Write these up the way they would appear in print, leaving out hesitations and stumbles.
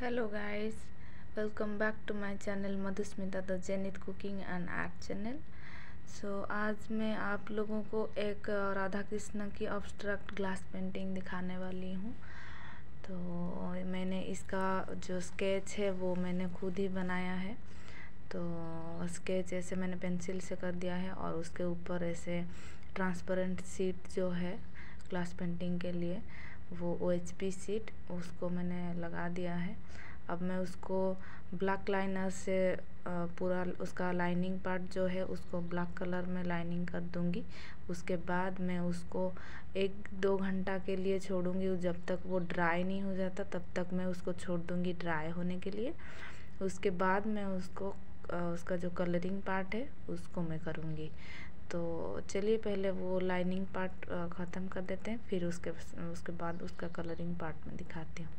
Hello guys, welcome back to my channel Madhusmita the zenith cooking and art channel. आज मैं आप लोगों को एक राधा कृष्ण की ऑब्स्ट्रक्ट ग्लास पेंटिंग दिखाने वाली हूँ। तो मैंने इसका जो स्केच है वो मैंने खुद ही बनाया है। तो स्केच ऐसे मैंने पेंसिल से कर दिया है और उसके ऊपर ऐसे ट्रांसपेरेंट शीट जो है ग्लास पेंटिंग के लिए वो OHP शीट उसको मैंने लगा दिया है। अब मैं उसको ब्लैक लाइनर से पूरा उसका लाइनिंग पार्ट जो है उसको ब्लैक कलर में लाइनिंग कर दूंगी। उसके बाद मैं उसको 1-2 घंटा के लिए छोड़ूंगी। जब तक वो ड्राई नहीं हो जाता तब तक मैं उसको छोड़ दूंगी ड्राई होने के लिए। उसके बाद मैं उसको उसका जो कलरिंग पार्ट है उसको मैं करूँगी। तो चलिए पहले वो लाइनिंग पार्ट ख़त्म कर देते हैं, फिर उसके बाद उसका कलरिंग पार्ट में दिखाती हूँ।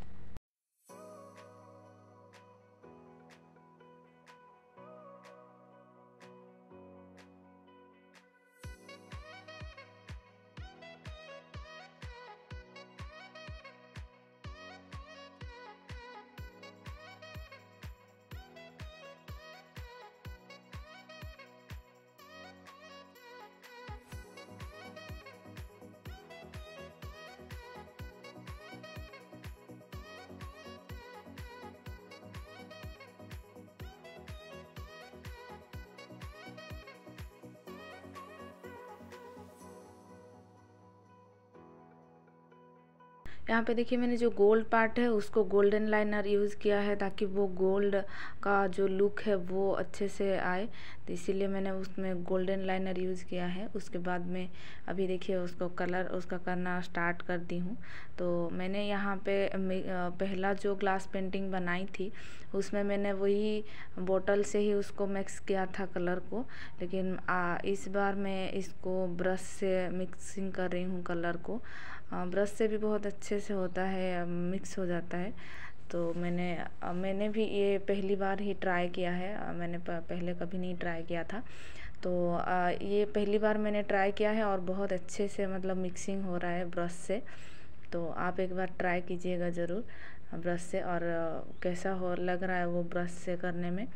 यहाँ पे देखिए मैंने जो गोल्ड पार्ट है उसको गोल्डन लाइनर यूज़ किया है ताकि वो गोल्ड का जो लुक है वो अच्छे से आए। तो इसीलिए मैंने उसमें गोल्डन लाइनर यूज़ किया है। उसके बाद में अभी देखिए उसको कलर उसका करना स्टार्ट कर दी हूँ। तो मैंने यहाँ पे पहला जो ग्लास पेंटिंग बनाई थी उसमें मैंने वही बोतल से ही उसको मिक्स किया था कलर को, लेकिन इस बार मैं इसको ब्रश से मिक्सिंग कर रही हूँ कलर को। ब्रश से भी बहुत अच्छे से होता है, मिक्स हो जाता है। तो मैंने भी ये पहली बार ही ट्राई किया है। मैंने पहले कभी नहीं ट्राई किया था। तो ये पहली बार मैंने ट्राई किया है और बहुत अच्छे से मतलब मिक्सिंग हो रहा है ब्रश से। तो आप एक बार ट्राई कीजिएगा ज़रूर ब्रश से, और कैसा लग रहा है वो ब्रश से करने में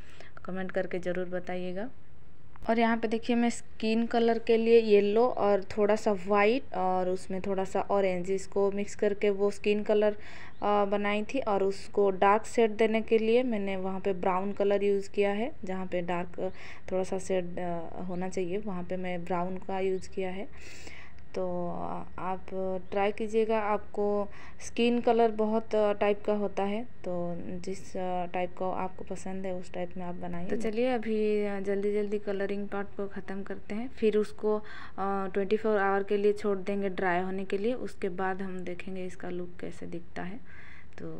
कमेंट करके ज़रूर बताइएगा। और यहाँ पे देखिए मैं स्किन कलर के लिए येलो और थोड़ा सा वाइट और उसमें थोड़ा सा ऑरेंज इसको मिक्स करके वो स्किन कलर बनाई थी। और उसको डार्क शेड देने के लिए मैंने वहाँ पे ब्राउन कलर यूज़ किया है। जहाँ पे डार्क थोड़ा सा शेड होना चाहिए वहाँ पे मैं ब्राउन का यूज़ किया है। तो आप ट्राई कीजिएगा। आपको स्किन कलर बहुत टाइप का होता है, तो जिस टाइप का आपको पसंद है उस टाइप में आप बनाइए। तो चलिए अभी जल्दी जल्दी कलरिंग पार्ट को ख़त्म करते हैं, फिर उसको 24 आवर के लिए छोड़ देंगे ड्राई होने के लिए। उसके बाद हम देखेंगे इसका लुक कैसे दिखता है। तो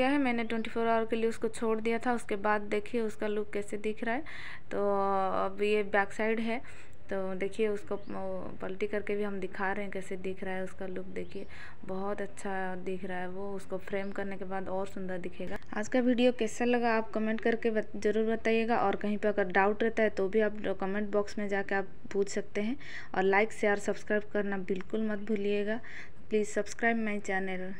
गया है। मैंने 24 आवर के लिए उसको छोड़ दिया था। उसके बाद देखिए उसका लुक कैसे दिख रहा है। तो अब ये बैक साइड है, तो देखिए उसको पलटी करके भी हम दिखा रहे हैं कैसे दिख रहा है उसका लुक। देखिए बहुत अच्छा दिख रहा है वो, उसको फ्रेम करने के बाद और सुंदर दिखेगा। आज का वीडियो कैसा लगा आप कमेंट करके ज़रूर बताइएगा, और कहीं पर अगर डाउट रहता है तो भी आप कमेंट बॉक्स में जाकर आप पूछ सकते हैं। और लाइक शेयर सब्सक्राइब करना बिल्कुल मत भूलिएगा। Please subscribe my channel.